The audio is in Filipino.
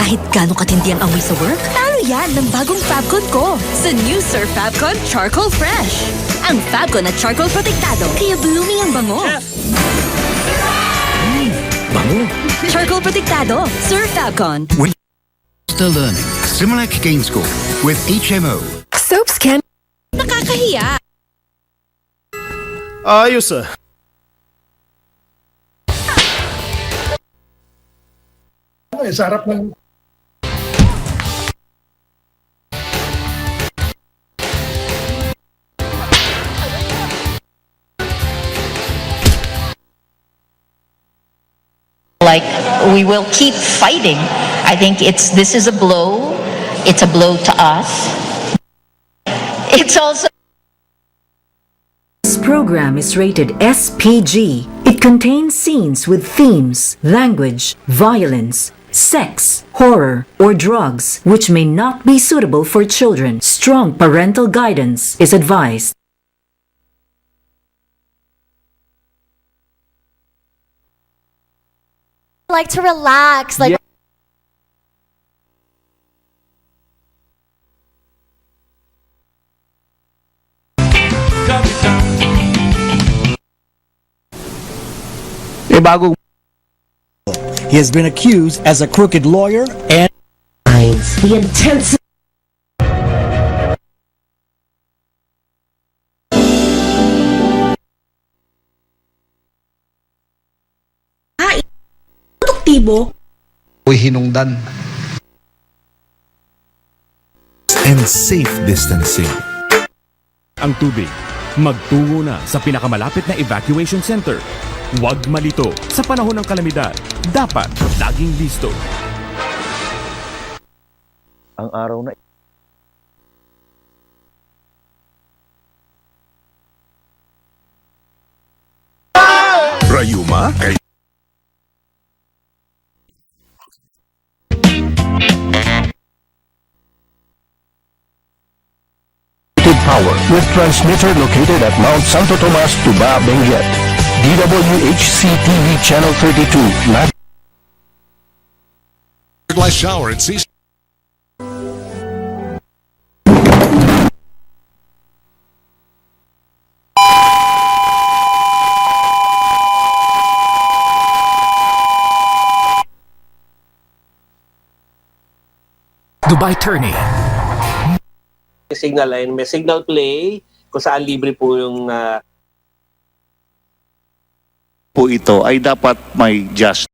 Kahit gano'ng katindi ang amoy sa work, talo yan ng bagong Fabcon ko sa new Sir Fabcon Charcoal Fresh. Ang Fabcon at charcoal protektado, kaya blooming ang bango. Bango. Charcoal protektado, Sir Fabcon. Still learning. Similac Gain Score with HMO. Soaps can... Nakakahiya. Ayos ah. Sa harap ng Like, we will keep fighting. I think this is a blow. It's a blow to us. It's also... This program is rated SPG. It contains scenes with themes, language, violence, sex, horror, or drugs, which may not be suitable for children. Strong parental guidance is advised. Like to relax, like He has been accused as a crooked lawyer and The intense produktibo hinungdan. And safe distancing. Ang tubig, magtungo na sa pinakamalapit na evacuation center. Huwag malito sa panahon ng kalamidad. Dapat laging listo. Ang araw na Rayuma kay power with transmitter located at Mount Santo Tomas, Tuba, Benguet. DWHC-TV Channel 32. glass shower at Sea. Dubai Tourney. Signal line, may signal play kung saan libre po yung Po ito ay dapat may just